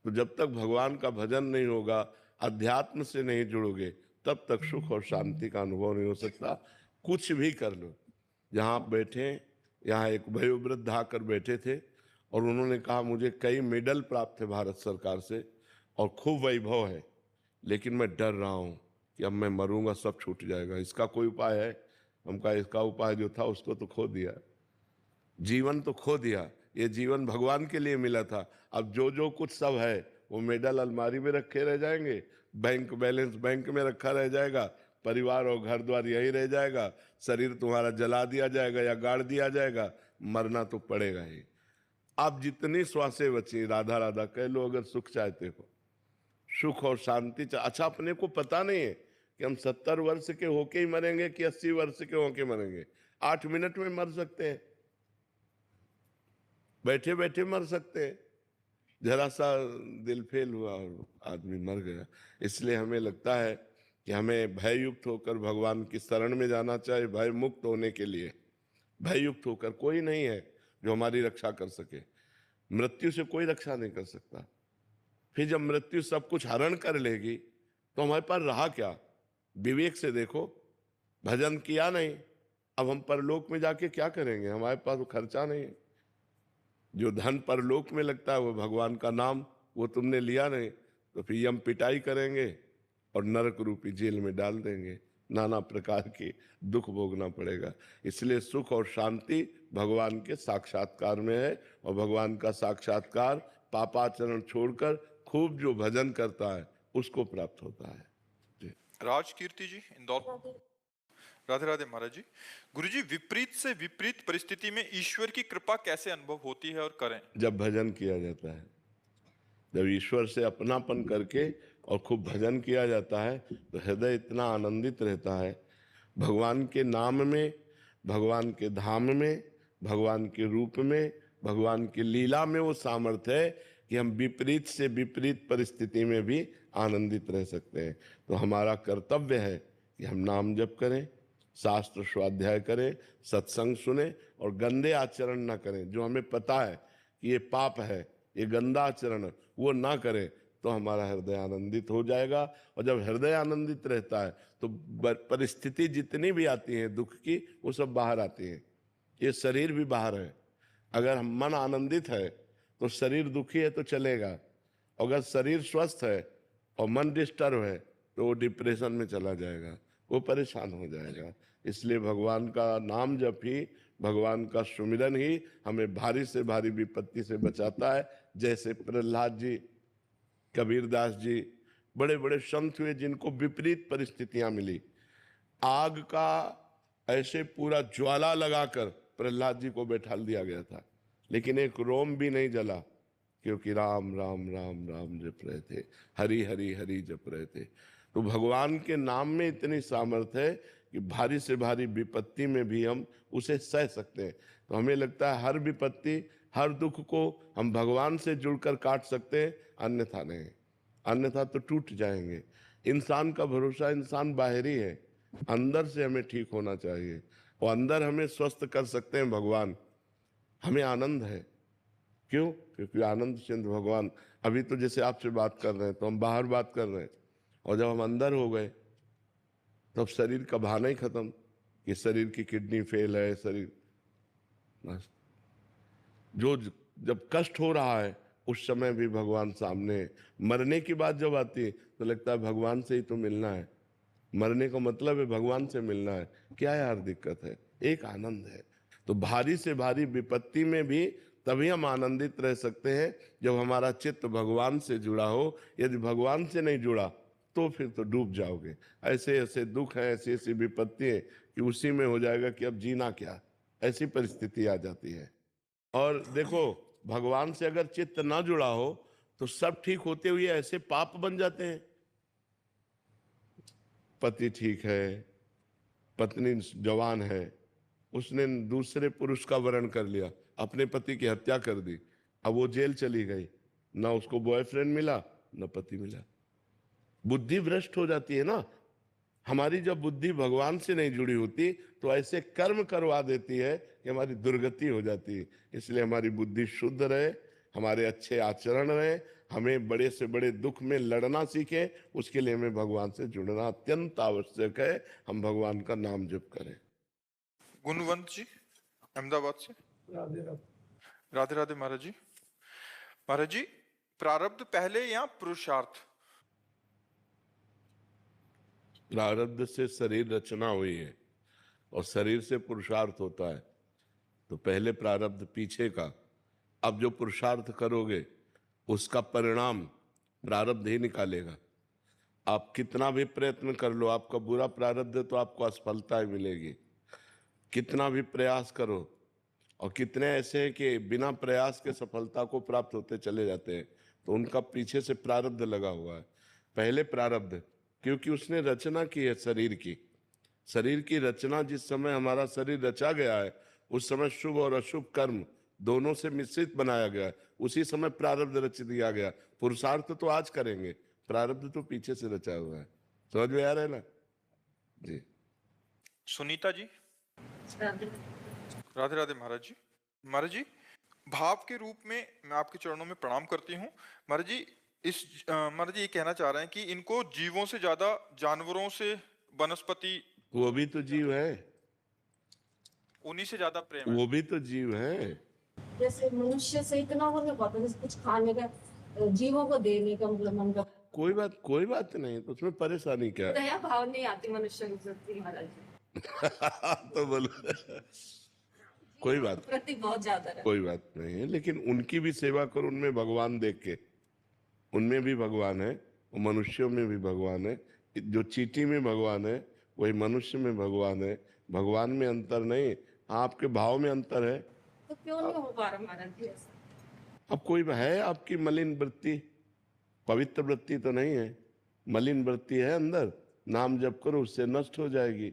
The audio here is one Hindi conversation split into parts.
तो जब तक भगवान का भजन नहीं होगा, अध्यात्म से नहीं जुड़ोगे, तब तक सुख और शांति का अनुभव नहीं हो सकता। कुछ भी कर लो। जहाँ आप बैठे, यहाँ एक वयोवृद्ध आकर बैठे थे और उन्होंने कहा मुझे कई मेडल प्राप्त थे भारत सरकार से और खूब वैभव है, लेकिन मैं डर रहा हूँ कि अब मैं मरूंगा सब छूट जाएगा, इसका कोई उपाय है? हम कहा इसका उपाय जो था उसको तो खो दिया, जीवन तो खो दिया, ये जीवन भगवान के लिए मिला था। अब जो जो कुछ सब है वो मेडल अलमारी में रखे रह जाएंगे, बैंक बैलेंस बैंक में रखा रह जाएगा, परिवार और घर द्वार यही रह जाएगा, शरीर तुम्हारा जला दिया जाएगा या गाड़ दिया जाएगा, मरना तो पड़ेगा ही। आप जितनी श्वासें बची राधा राधा कह लो, अगर सुख चाहते हो, सुख और शांति अच्छा अपने को पता नहीं है कि हम 70 वर्ष के होके ही मरेंगे कि 80 वर्ष के होके मरेंगे। 8 मिनट में मर सकते हैं, बैठे बैठे मर सकते हैं, जरा सा दिल फेल हुआ और आदमी मर गया। इसलिए हमें लगता है कि हमें भय युक्त होकर भगवान की शरण में जाना चाहिए। भय मुक्त होने के लिए भय युक्त होकर, कोई नहीं है जो हमारी रक्षा कर सके, मृत्यु से कोई रक्षा नहीं कर सकता। फिर जब मृत्यु सब कुछ हरण कर लेगी तो हमारे पास रहा क्या? विवेक से देखो, भजन किया नहीं, अब हम परलोक में जाके क्या करेंगे? हमारे पास वो खर्चा नहीं है। जो धन परलोक में लगता है वो भगवान का नाम, वो तुमने लिया नहीं, तो फिर हम पिटाई करेंगे और नरक रूपी जेल में डाल देंगे, नाना प्रकार के दुख भोगना पड़ेगा। इसलिए सुख और शांति भगवान के साक्षात्कार में है, और भगवान का साक्षात्कार पापाचरण छोड़कर खूब जो भजन करता है उसको प्राप्त होता है। जी। राज कीर्ति जी, इंदौर। राधे राधे महाराज जी। गुरु जी, विपरीत से विपरीत परिस्थिति में ईश्वर की कृपा कैसे अनुभव होती है और करें? जब भजन किया जाता है, जब ईश्वर से अपनापन करके और खूब भजन किया जाता है तो हृदय इतना आनंदित रहता है। भगवान के नाम में, भगवान के धाम में, भगवान के रूप में, भगवान की लीला में वो सामर्थ्य है कि हम विपरीत से विपरीत परिस्थिति में भी आनंदित रह सकते हैं। तो हमारा कर्तव्य है कि हम नाम जप करें, शास्त्र स्वाध्याय करें, सत्संग सुने और गंदे आचरण ना करें। जो हमें पता है कि ये पाप है, ये गंदा आचरण, वो ना करें, तो हमारा हृदय आनंदित हो जाएगा। और जब हृदय आनंदित रहता है तो परिस्थिति जितनी भी आती है दुख की, वो सब बाहर आती है। ये शरीर भी बाहर है। अगर हम मन आनंदित है तो शरीर दुखी है तो चलेगा, अगर शरीर स्वस्थ है और मन डिस्टर्ब है तो वो डिप्रेशन में चला जाएगा, वो परेशान हो जाएगा। इसलिए भगवान का नाम जप ही, भगवान का सुमिरन ही हमें भारी से भारी विपत्ति से बचाता है। जैसे प्रहलाद जी, कबीरदास जी, बड़े बड़े संत हुए जिनको विपरीत परिस्थितियां मिली। आग का ऐसे पूरा ज्वाला लगाकर प्रहलाद जी को बैठा दिया गया था, लेकिन एक रोम भी नहीं जला, क्योंकि राम राम राम राम जप रहे थे, हरि हरि हरि जप रहे थे। तो भगवान के नाम में इतनी सामर्थ्य है कि भारी से भारी विपत्ति में भी हम उसे सह सकते हैं। तो हमें लगता है हर विपत्ति, हर दुख को हम भगवान से जुड़कर काट सकते हैं, अन्यथा नहीं, अन्यथा तो टूट जाएंगे। इंसान का भरोसा इंसान बाहरी है, अंदर से हमें ठीक होना चाहिए, और अंदर हमें स्वस्थ कर सकते हैं भगवान। हमें आनंद है, क्यों? क्योंकि आनंद चंद्र भगवान। अभी तो जैसे आपसे बात कर रहे हैं तो हम बाहर बात कर रहे हैं, और जब हम अंदर हो गए तब शरीर का भाना ही खत्म कि शरीर की किडनी फेल है, शरीर बस। जो जब कष्ट हो रहा है उस समय भी भगवान सामने है। मरने की बात जब आती है तो लगता है भगवान से ही तो मिलना है, मरने का मतलब है भगवान से मिलना है। क्या यार दिक्कत है? एक आनंद है। तो भारी से भारी विपत्ति में भी तभी हम आनंदित रह सकते हैं जब हमारा चित्त भगवान से जुड़ा हो। यदि भगवान से नहीं जुड़ा तो फिर तो डूब जाओगे। ऐसे ऐसे दुख हैं, ऐसी ऐसी विपत्ति है कि उसी में हो जाएगा कि अब जीना क्या, ऐसी परिस्थिति आ जाती है। और देखो, भगवान से अगर चित्त ना जुड़ा हो तो सब ठीक होते हुए ऐसे पाप बन जाते हैं। पति ठीक है, पत्नी जवान है, उसने दूसरे पुरुष का वरण कर लिया, अपने पति की हत्या कर दी, अब वो जेल चली गई, ना उसको बॉयफ्रेंड मिला ना पति मिला। बुद्धि भ्रष्ट हो जाती है ना। हमारी जब बुद्धि भगवान से नहीं जुड़ी होती तो ऐसे कर्म करवा देती है कि हमारी दुर्गति हो जाती है। इसलिए हमारी बुद्धि शुद्ध रहे, हमारे अच्छे आचरण रहे, हमें बड़े से बड़े दुख में लड़ना सीखें, उसके लिए हमें भगवान से जुड़ना अत्यंत आवश्यक है। हम भगवान का नाम जप करें। गुणवंत जी अहमदाबाद से। राधे राधे। राधे राधे महाराज जी। महाराज जी, प्रारब्ध पहले या पुरुषार्थ? प्रारब्ध से शरीर रचना हुई है और शरीर से पुरुषार्थ होता है, तो पहले प्रारब्ध पीछे का। अब जो पुरुषार्थ करोगे उसका परिणाम प्रारब्ध ही निकालेगा। आप कितना भी प्रयत्न कर लो, आपका बुरा प्रारब्ध है तो आपको असफलता ही मिलेगी। कितना भी प्रयास करो, और कितने ऐसे हैं कि बिना प्रयास के सफलता को प्राप्त होते चले जाते हैं, तो उनका पीछे से प्रारब्ध लगा हुआ है। पहले प्रारब्ध, क्योंकि उसने रचना की है शरीर की। शरीर की रचना जिस समय हमारा शरीर रचा गया है, उस समय शुभ और अशुभ कर्म दोनों से मिश्रित बनाया गया है, उसी समय प्रारब्ध रच दिया गया। पुरुषार्थ तो आज करेंगे, प्रारब्ध तो पीछे से रचा हुआ है। समझ में आ रहा है ना जी? सुनीता जी। राधे राधे महाराज जी। महाराज जी, भाव के रूप में मैं आपके चरणों में प्रणाम करती हूँ। महाराज जी, महाराज जी ये कहना चाह रहे हैं कि इनको जीवों से ज्यादा जानवरों से, वनस्पति, वो भी तो जीव है, उन्हीं से ज्यादा प्रेम है। वो भी तो जीव है। जैसे मनुष्य से इतना वो नहीं पाता, जैसे कुछ खाने का, जीवों को देने का मतलब मन का कोई बात नहीं, तो उसमें परेशानी क्या है? दया भाव नहीं आती मनुष्य को प्रति महाराज जी। तो बोलो कोई बात प्रति बहुत ज्यादा है। कोई बात नहीं है, लेकिन उनकी भी सेवा करो, उनमें भगवान देख के। उनमें भी भगवान है, वो मनुष्यों में भी भगवान है। जो चींटी में भगवान है वही मनुष्य में भगवान है। भगवान में अंतर नहीं, आपके भाव में अंतर है। तो क्यों नहीं हो पा रहा महाराज जी ऐसा? अब कोई है आपकी मलिन वृत्ति, पवित्र वृत्ति तो नहीं है, मलिन वृत्ति है अंदर। नाम जप करो, उससे नष्ट हो जाएगी।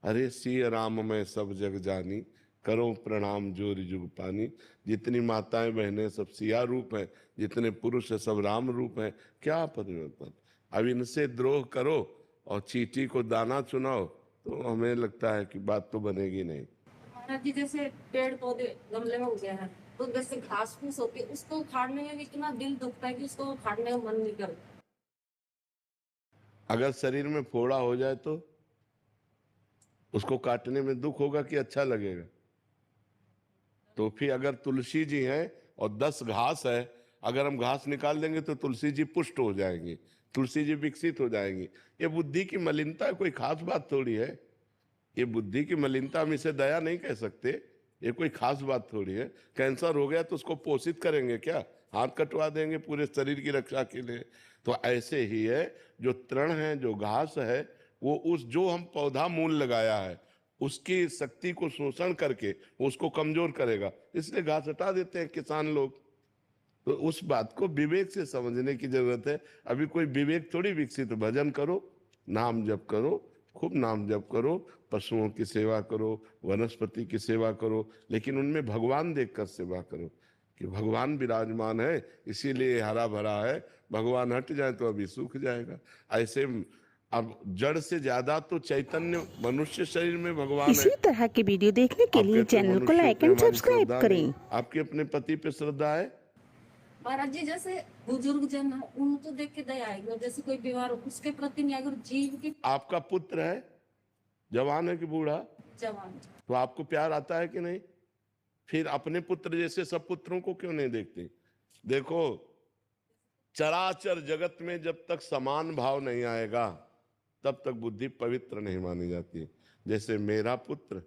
अरे सिय राम मैं सब जग जानी, करो प्रणाम जोर जुग पानी। जितनी माताएं बहनें सब सिया रूप हैं, जितने पुरुष है सब राम रूप हैं। क्या परिवर्तन? अब इनसे द्रोह करो और चींटी को दाना चुनाओ, तो हमें लगता है कि बात तो बनेगी नहीं। महाराज जी, जैसे पेड़ पौधे गमले में उगे हैं, तो जैसे घास फूस होती है, उसको उखाड़ने में भी इतना दिल दुखता है कि उसको उखाड़ने का मन नहीं करता। अगर शरीर में फोड़ा हो जाए तो उसको काटने में दुख होगा कि अच्छा लगेगा? तो फिर अगर तुलसी जी हैं और 10 घास है, अगर हम घास निकाल देंगे तो तुलसी जी पुष्ट हो जाएंगी, तुलसी जी विकसित हो जाएंगी। ये बुद्धि की मलिनता है, कोई खास बात थोड़ी है। ये बुद्धि की मलिनता, हम इसे दया नहीं कह सकते, ये कोई खास बात थोड़ी है। कैंसर हो गया तो उसको पोषित करेंगे क्या? हाथ कटवा देंगे पूरे शरीर की रक्षा के लिए? तो ऐसे ही है, जो तृण है, जो घास है, वो उस जो हम पौधा मूल लगाया है उसकी शक्ति को शोषण करके उसको कमजोर करेगा, इसलिए घास हटा देते हैं किसान लोग। तो उस बात को विवेक से समझने की जरूरत है। अभी कोई विवेक थोड़ी विकसित। भजन करो, नाम जप करो, खूब नाम जप करो, पशुओं की सेवा करो, वनस्पति की सेवा करो, लेकिन उनमें भगवान देखकर सेवा करो कि भगवान विराजमान है, इसीलिए हरा भरा है। भगवान हट जाए तो अभी सूख जाएगा। ऐसे अब जड़ से ज्यादा तो चैतन्य मनुष्य शरीर में भगवान इसी है। तरह के वीडियो देखने के आप लिए कहते हो चैनल को मनुष्यों लाइक पे एंड हमारी सब्सक्राइब श्रद्धा करें। नहीं। आपकी अपने पति पे श्रद्धा है? महाराज जी, जैसे बुजुर्ग जन है, उनको देख के दया आएगी। जैसे कोई बीमार हो, उसके प्रति नहीं, अगर जीव की आपका पुत्र है, जवान है कि बूढ़ा, जवान, तो आपको प्यार आता है कि नहीं? फिर अपने पुत्र जैसे सब पुत्रों को क्यों नहीं देखते? देखो, चराचर जगत में जब तक समान भाव नहीं आएगा तब तक बुद्धि पवित्र नहीं मानी जाती। जैसे मेरा पुत्र,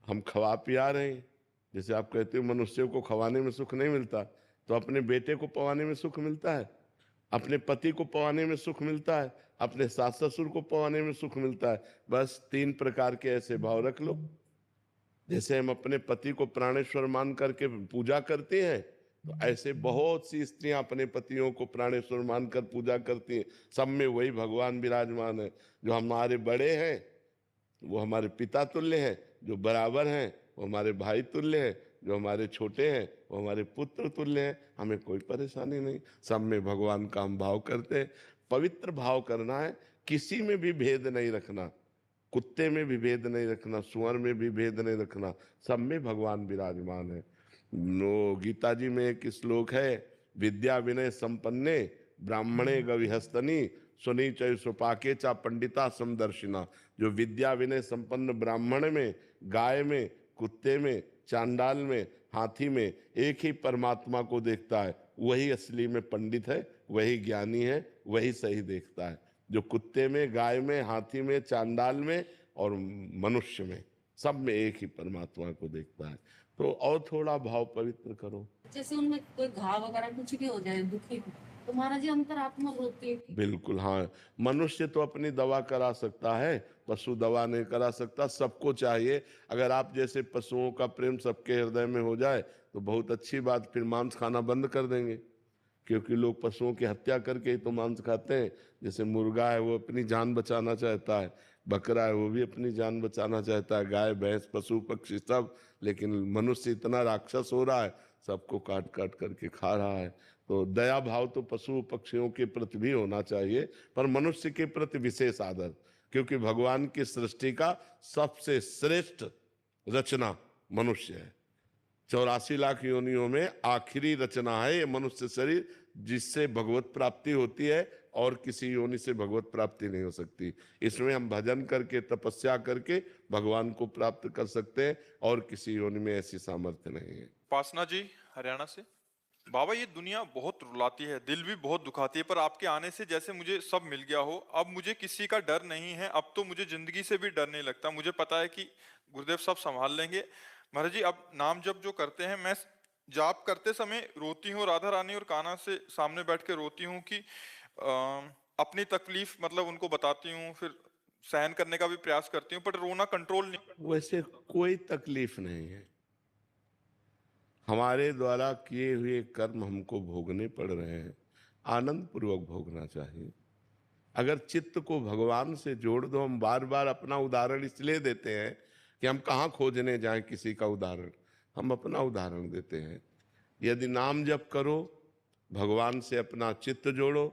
हम खवा पिया रहे हैं, जैसे आप कहते हो मनुष्यों को खवाने में सुख नहीं मिलता, तो अपने बेटे को पवाने में सुख मिलता है, अपने पति को पवाने में सुख मिलता है, अपने सास ससुर को पवाने में सुख मिलता है। बस 3 प्रकार के ऐसे भाव रख लो। जैसे हम अपने पति को प्राणेश्वर मान करके पूजा करते हैं, तो ऐसे बहुत सी स्त्रियां अपने पतियों को प्राणेश्वर मानकर पूजा करती हैं। सब में वही भगवान विराजमान है। जो हमारे बड़े हैं वो हमारे पिता तुल्य हैं, जो बराबर हैं वो हमारे भाई तुल्य हैं, जो हमारे छोटे हैं वो हमारे पुत्र तुल्य हैं। हमें कोई परेशानी नहीं, सब में भगवान का हम भाव करते हैं। पवित्र भाव करना है, किसी में भी भेद नहीं रखना, कुत्ते में भी भेद नहीं रखना, सुअर में भी भेद नहीं रखना, सब में भगवान विराजमान है। नो, गीता जी में एक श्लोक है, विद्या विनय संपन्ने ब्राह्मणे गविहस्तनी सुनी चय सुपाके चा पंडिता समदर्शिना। जो विद्या विनय संपन्न ब्राह्मण में, गाय में, कुत्ते में, चांडाल में, हाथी में एक ही परमात्मा को देखता है, वही असली में पंडित है, वही ज्ञानी है, वही सही देखता है। जो कुत्ते में, गाय में, हाथी में, चांडाल में और मनुष्य में, सब में एक ही परमात्मा को देखता है। तो और थोड़ा भाव पवित्र करो। जैसे उनमें कोई घाव वगैरह कुछ भी हो जाए दुखी, तो महाराज जी अंतरात्मा रोती है। बिल्कुल हाँ, मनुष्य तो अपनी दवा करा सकता है, पशु दवा नहीं करा सकता। सबको चाहिए, अगर आप जैसे पशुओं का प्रेम सबके हृदय में हो जाए तो बहुत अच्छी बात, फिर मांस खाना बंद कर देंगे, क्योंकि लोग पशुओं की हत्या करके ही तो मांस खाते हैं। जैसे मुर्गा है वो अपनी जान बचाना चाहता है, बकरा है वो भी अपनी जान बचाना चाहता है, गाय भैंस पशु पक्षी सब, लेकिन मनुष्य इतना राक्षस हो रहा है, सबको काट काट करके खा रहा है। तो दया भाव तो पशु पक्षियों के प्रति भी होना चाहिए, पर मनुष्य के प्रति विशेष आदर, क्योंकि भगवान की सृष्टि का सबसे श्रेष्ठ रचना मनुष्य है। 84 लाख योनियों में आखिरी रचना है ये मनुष्य शरीर, जिससे भगवत प्राप्ति होती है, और किसी योनि से भगवत प्राप्ति नहीं हो सकती। इसमें हम भजन करके तपस्या करके भगवान को प्राप्त कर सकते हैं, और किसी योनि में ऐसी सामर्थ्य नहीं है। उपासना जी हरियाणा से। बाबा ये दुनिया बहुत रुलाती है, दिल भी बहुत दुखाती है, पर आपके आने से जैसे मुझे सब मिल गया हो। अब मुझे किसी का डर नहीं है, अब तो मुझे जिंदगी से भी डर नहीं लगता। मुझे पता है कि गुरुदेव सब संभाल लेंगे। महाराज जी अब नाम जप जो करते हैं, मैं जाप करते समय रोती हूँ, राधा रानी और कान्हा से सामने बैठ के रोती हूँ कि अपनी तकलीफ मतलब उनको बताती हूँ, फिर सहन करने का भी प्रयास करती हूँ, पर रोना कंट्रोल नहीं। वैसे कोई तकलीफ नहीं है, हमारे द्वारा किए हुए कर्म हमको भोगने पड़ रहे हैं, आनंद पूर्वक भोगना चाहिए। अगर चित्त को भगवान से जोड़ दो, हम बार बार अपना उदाहरण इसलिए देते हैं कि हम कहाँ खोजने जाएं किसी का उदाहरण, हम अपना उदाहरण देते हैं। यदि नाम जप करो, भगवान से अपना चित्त जोड़ो,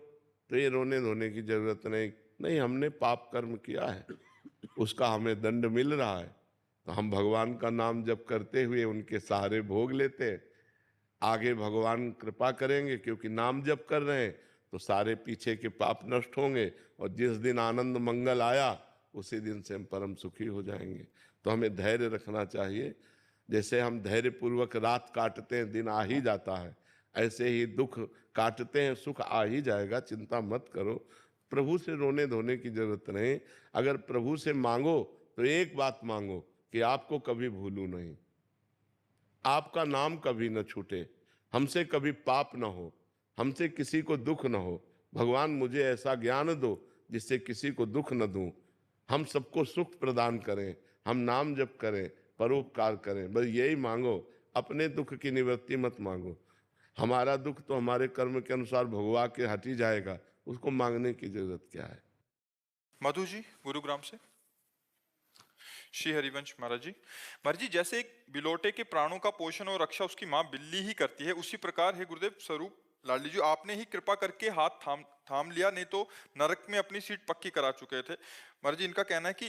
तो ये रोने धोने की जरूरत नहीं। हमने पाप कर्म किया है, उसका हमें दंड मिल रहा है, तो हम भगवान का नाम जप करते हुए उनके सहारे भोग लेते हैं। आगे भगवान कृपा करेंगे, क्योंकि नाम जप कर रहे हैं तो सारे पीछे के पाप नष्ट होंगे, और जिस दिन आनंद मंगल आया उसी दिन से हम परम सुखी हो जाएंगे। तो हमें धैर्य रखना चाहिए। जैसे हम धैर्य पूर्वक रात काटते हैं, दिन आ ही जाता है, ऐसे ही दुख काटते हैं, सुख आ ही जाएगा, चिंता मत करो। प्रभु से रोने धोने की जरूरत नहीं। अगर प्रभु से मांगो तो एक बात मांगो कि आपको कभी भूलूं नहीं, आपका नाम कभी न छूटे, हमसे कभी पाप न हो, हमसे किसी को दुख न हो। भगवान मुझे ऐसा ज्ञान दो जिससे किसी को दुख न दूं, हम सबको सुख प्रदान करें, हम नाम जप करें, परोपकार करें, बस यही मांगो। अपने दुख की निवृत्ति मत मांगो। हमारा दुख तो हमारे कर्म के अनुसार भगवा के हट ही जाएगा, उसको मांगने की जरूरत क्या है। मधु जी गुरुग्राम से। श्री हरिवंश महाराज जी जैसे एक बिलोटे के प्राणों का पोषण और रक्षा उसकी माँ बिल्ली ही करती है, उसी प्रकार है गुरुदेव स्वरूप लाडली जी, आपने ही कृपा करके हाथ थाम लिया, नहीं तो नरक में अपनी सीट पक्की करा चुके थे। महाराज जी इनका कहना है कि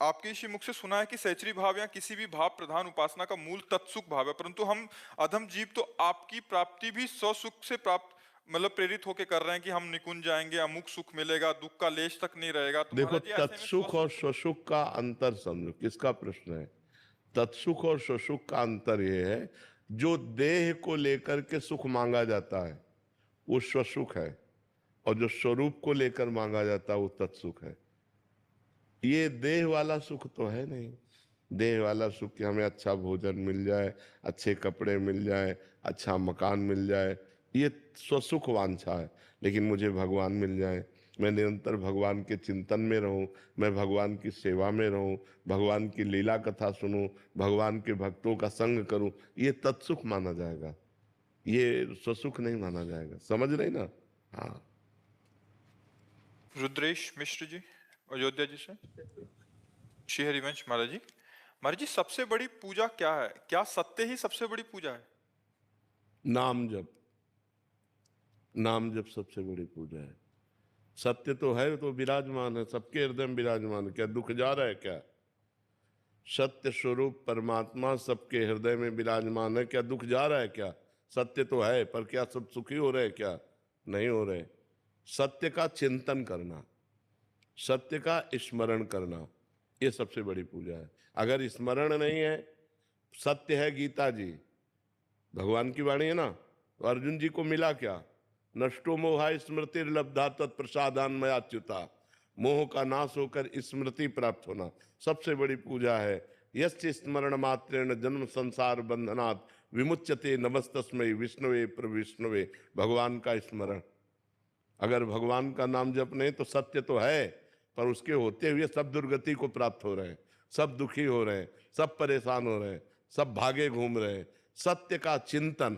आपके इसी मुख से सुना है कि सहचरी भाव या किसी भी भाव प्रधान उपासना का मूल तत्सुख भाव है, परंतु हम अधम जीव तो आपकी प्राप्ति भी स्वसुख से प्राप्त मतलब प्रेरित होके कर रहे हैं कि हम निकुंज जाएंगे, अमुक सुख मिलेगा, दुख का लेश तक नहीं रहेगा। तो देखो, महाराज जी ऐसे में तत्सुख और स्वसुख का अंतर समझो। किसका प्रश्न है? तत्सुख और स्वसुख का अंतर यह है, जो देह को लेकर के सुख मांगा जाता है वो स्वसुख है, और जो स्वरूप को लेकर मांगा जाता है वो तत्सुख है। ये देह वाला सुख तो है नहीं। देह वाला सुख कि हमें अच्छा भोजन मिल जाए, अच्छे कपड़े मिल जाए, अच्छा मकान मिल जाए, ये स्वसुख वांछा है। लेकिन मुझे भगवान मिल जाए, मैं निरंतर भगवान के चिंतन में रहूं, मैं भगवान की सेवा में रहूं, भगवान की लीला कथा सुनूं, भगवान के भक्तों का संग करूं, ये तत्सुख माना जाएगा, ये स्वसुख नहीं माना जाएगा। समझ रहे ना? हाँ। रुद्रेश मिश्र जी अयोध्या जी से। श्री हरिवंश महाराज जी सबसे बड़ी पूजा क्या है? क्या सत्य ही सबसे बड़ी पूजा है? नाम जप, नाम जप सबसे बड़ी पूजा है। सत्य तो है, तो विराजमान है, सबके हृदय में विराजमान है। क्या दुख जा रहा है क्या? सत्य स्वरूप परमात्मा सबके हृदय में विराजमान है, क्या दुख जा रहा है क्या? सत्य तो है, पर क्या सब सुखी हो रहे? क्या नहीं हो रहे? सत्य का चिंतन करना, सत्य का स्मरण करना, ये सबसे बड़ी पूजा है। अगर स्मरण नहीं है, सत्य है गीता जी, भगवान की वाणी है ना, तो अर्जुन जी को मिला क्या? नष्टो मोहा स्मृति लब्धा तत्प्रसादान मयाच्युता, मोह का नाश होकर स्मृति प्राप्त होना सबसे बड़ी पूजा है। यस्य स्मरण मात्रेण जन्म संसार बंधनात् विमुच्यते नमस्तस्मै विष्णुवे प्रविष्णुवे। भगवान का स्मरण, अगर भगवान का नाम जप नहीं तो सत्य तो है, पर उसके होते हुए सब दुर्गति को प्राप्त हो रहे हैं, सब दुखी हो रहे हैं, सब परेशान हो रहे हैं, सब भागे घूम रहे हैं। सत्य का चिंतन,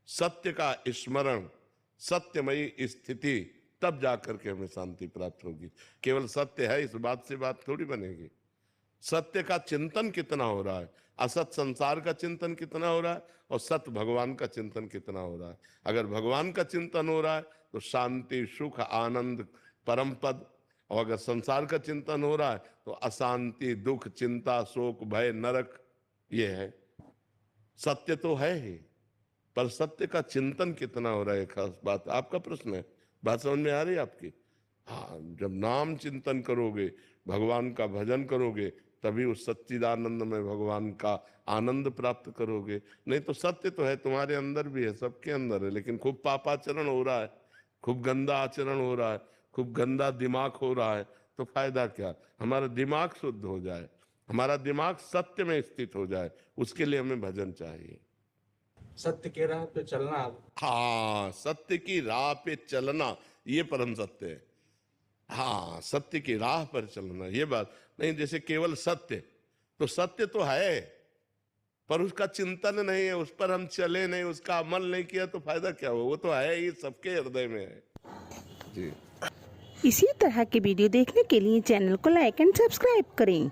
सत्य का स्मरण, सत्यमयी स्थिति, तब जाकर के हमें शांति प्राप्त होगी। केवल सत्य है इस बात से बात थोड़ी बनेगी। सत्य का चिंतन कितना हो रहा है, असत संसार का चिंतन कितना हो रहा है, और सत्य भगवान का चिंतन कितना हो रहा है। अगर भगवान का चिंतन हो रहा है तो शांति, सुख, आनंद, परम पद, और अगर संसार का चिंतन हो रहा है तो अशांति, दुख, चिंता, शोक, भय, नरक, ये है। सत्य तो है ही, पर सत्य का चिंतन कितना हो रहा है, खास बात। आपका प्रश्न है, बात समझ में आ रही है आपकी? हाँ, जब नाम चिंतन करोगे, भगवान का भजन करोगे, तभी उस सच्चिदानंद में भगवान का आनंद प्राप्त करोगे। नहीं तो सत्य तो है, तुम्हारे अंदर भी है, सबके अंदर है, लेकिन खूब पापाचरण हो रहा है, खूब गंदा आचरण हो रहा है, खूब गंदा दिमाग हो रहा है, तो फायदा क्या? हमारा दिमाग शुद्ध हो जाए, हमारा दिमाग सत्य में स्थित हो जाए, उसके लिए हमें भजन चाहिए। सत्य के राह पे चलना। हाँ, सत्य की राह पे चलना, ये परम सत्य है। हाँ, सत्य की राह पर चलना, ये बात नहीं। जैसे केवल सत्य, तो सत्य तो है, पर उसका चिंतन नहीं है, उस पर हम चले नहीं, उसका अमल नहीं किया, तो फायदा क्या हुआ? वो तो है ही, सबके हृदय में है जी। इसी तरह के वीडियो देखने के लिए चैनल को लाइक एंड सब्सक्राइब करें।